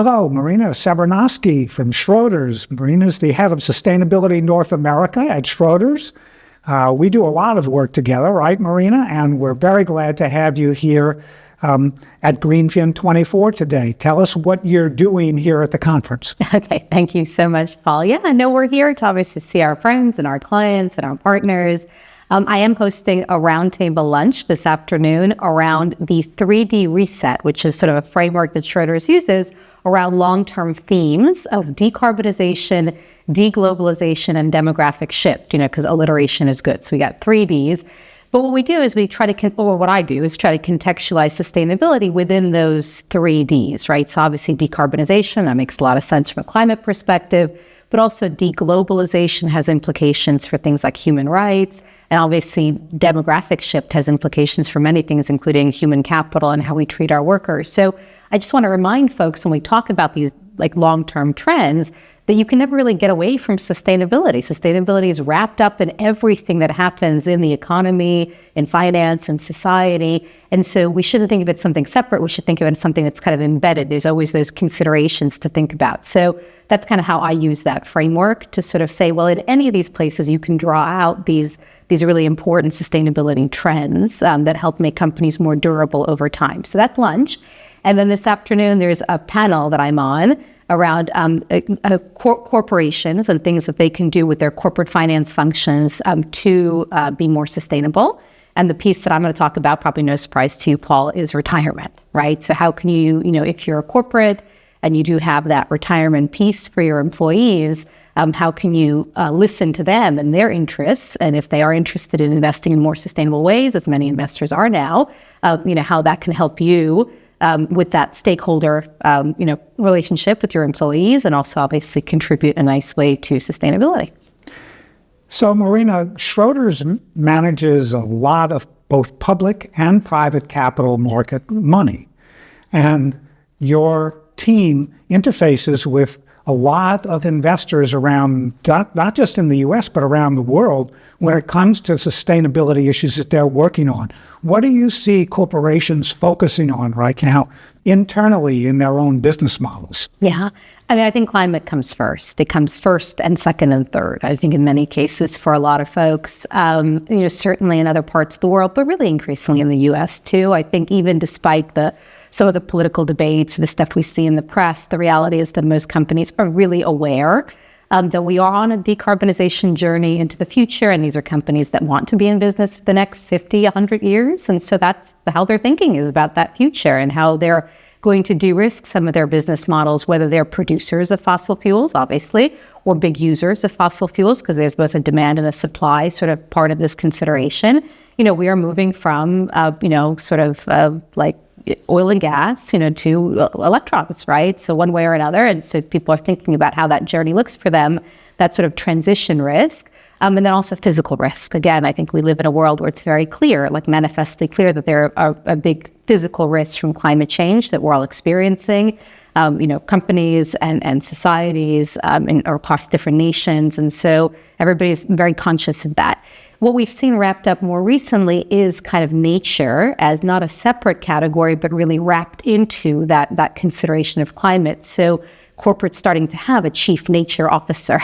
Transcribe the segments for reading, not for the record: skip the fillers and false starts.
Hello, Marina Severinovsky from Schroders. Marina's the head of Sustainability North America at Schroders. We do a lot of work together, right, Marina? And we're very glad to have you here at GreenFin 24 today. Tell us what you're doing here at the conference. Okay, thank you so much, Paul. Yeah, I know we're here to obviously see our friends and our clients and our partners. I am hosting a roundtable lunch this afternoon around the 3D reset, which is sort of a framework that Schroders uses around long-term themes of decarbonization, deglobalization, and demographic shift, because alliteration is good. So we got 3Ds. But what we do is what I do is try to contextualize sustainability within those 3Ds, right? So obviously decarbonization, that makes a lot of sense from a climate perspective, but also deglobalization has implications for things like human rights. And obviously demographic shift has implications for many things, including human capital and how we treat our workers. So I just want to remind folks when we talk about these like long-term trends that you can never really get away from sustainability. Sustainability is wrapped up in everything that happens in the economy, in finance, and society. And so we shouldn't think of it as something separate. We should think of it as something that's kind of embedded. There's always those considerations to think about. So that's kind of how I use that framework to sort of say, well, in any of these places, you can draw out these really important sustainability trends that help make companies more durable over time. So that's lunch. And then this afternoon, there's a panel that I'm on around corporations and things that they can do with their corporate finance functions to be more sustainable. And the piece that I'm going to talk about, probably no surprise to you, Paul, is retirement, right? So how can you, if you're a corporate and you do have that retirement piece for your employees, how can you listen to them and their interests? And if they are interested in investing in more sustainable ways, as many investors are now, how that can help you with that stakeholder, relationship with your employees, and also obviously contribute a nice way to sustainability. So, Marina, Schroders manages a lot of both public and private capital market money, and your team interfaces with a lot of investors around, not just in the U.S., but around the world when it comes to sustainability issues that they're working on. What do you see corporations focusing on right now internally in their own business models? Yeah. I think climate comes first. It comes first and second and third. I think in many cases for a lot of folks, certainly in other parts of the world, but really increasingly in the U.S. too. I think even despite some of the political debates or the stuff we see in the press, the reality is that most companies are really aware that we are on a decarbonization journey into the future. And these are companies that want to be in business for the next 50, 100 years. And so that's how they're thinking is about that future and how they're going to de-risk some of their business models, whether they're producers of fossil fuels, obviously, or big users of fossil fuels, because there's both a demand and a supply sort of part of this consideration. We are moving from, like oil and gas, to electrons, right? So one way or another. And so people are thinking about how that journey looks for them, that sort of transition risk. And then also physical risk. Again, I think we live in a world where it's very clear, like manifestly clear, that there are a big physical risks from climate change that we're all experiencing, companies and societies or across different nations. And so everybody's very conscious of that. What we've seen wrapped up more recently is kind of nature as not a separate category, but really wrapped into that consideration of climate. So corporates starting to have a chief nature officer,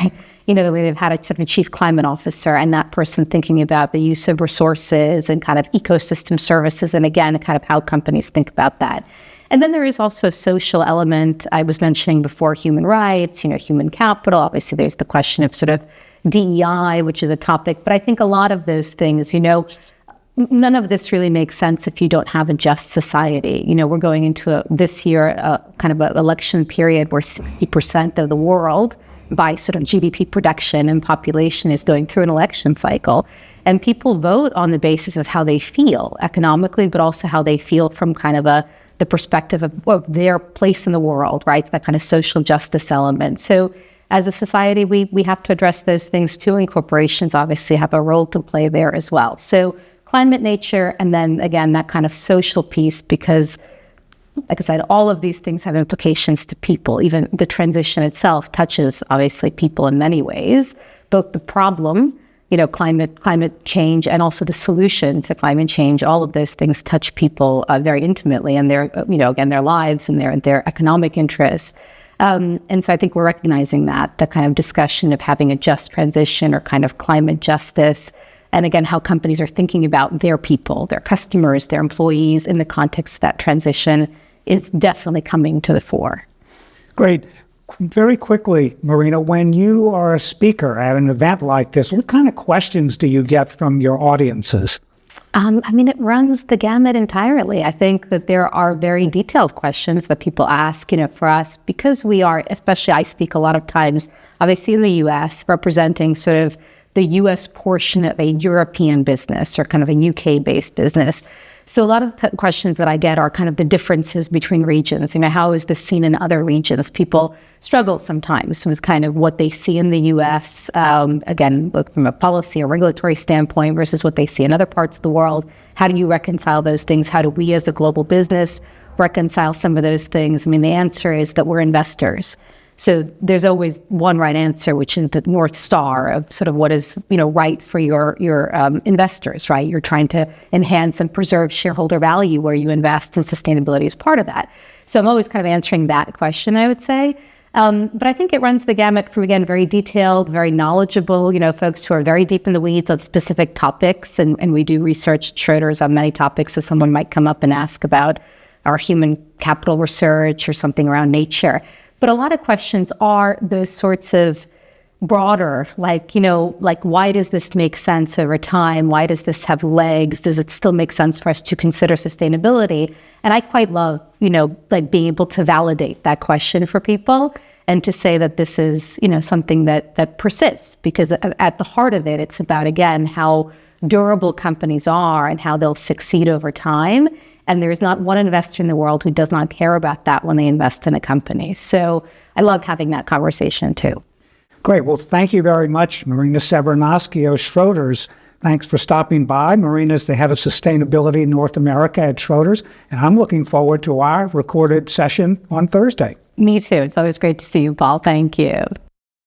the way they've had a chief climate officer, and that person thinking about the use of resources and kind of ecosystem services, and again, kind of how companies think about that. And then there is also a social element. I was mentioning before human rights, human capital. Obviously, there's the question of sort of DEI, which is a topic, but I think a lot of those things, none of this really makes sense if you don't have a just society. We're going into this year kind of an election period where 60% of the world by sort of GDP production and population is going through an election cycle. And people vote on the basis of how they feel economically, but also how they feel from kind of the perspective of their place in the world, right? That kind of social justice element. So as a society, we have to address those things too, and corporations obviously have a role to play there as well. So climate, nature, and then again, that kind of social piece, because like I said, all of these things have implications to people. Even the transition itself touches obviously people in many ways, both the problem climate change and also the solution to climate change. All of those things touch people very intimately, and their, again, their lives and their economic interests. And so I think we're recognizing that, the kind of discussion of having a just transition or kind of climate justice, and again, how companies are thinking about their people, their customers, their employees in the context of that transition is definitely coming to the fore. Great. Very quickly, Marina, when you are a speaker at an event like this, what kind of questions do you get from your audiences? It runs the gamut entirely. I think that there are very detailed questions that people ask, for us, because we are, especially I speak a lot of times, obviously in the U.S., representing sort of the U.S. portion of a European business or kind of a UK-based business. So a lot of the questions that I get are kind of the differences between regions. How is this seen in other regions? People struggle sometimes with kind of what they see in the U.S., again, look from a policy or regulatory standpoint versus what they see in other parts of the world. How do you reconcile those things? How do we as a global business reconcile some of those things? The answer is that we're investors. So there's always one right answer, which is the North Star of sort of what is, right for your investors, right? You're trying to enhance and preserve shareholder value where you invest, and sustainability is part of that. So I'm always kind of answering that question, I would say. But I think it runs the gamut from, again, very detailed, very knowledgeable, folks who are very deep in the weeds on specific topics. And we do research at Schroders on many topics. So someone might come up and ask about our human capital research or something around nature. But a lot of questions are those sorts of broader, like why does this make sense over time? Why does this have legs? Does it still make sense for us to consider sustainability? And I quite love, being able to validate that question for people and to say that this is, something that persists, because at the heart of it, it's about, again, how durable companies are and how they'll succeed over time. And there's not one investor in the world who does not care about that when they invest in a company. So I love having that conversation too. Great. Well, thank you very much, Marina Severinovsky of Schroders. Thanks for stopping by. Marina is the head of sustainability in North America at Schroders, and I'm looking forward to our recorded session on Thursday. Me too. It's always great to see you, Paul. Thank you.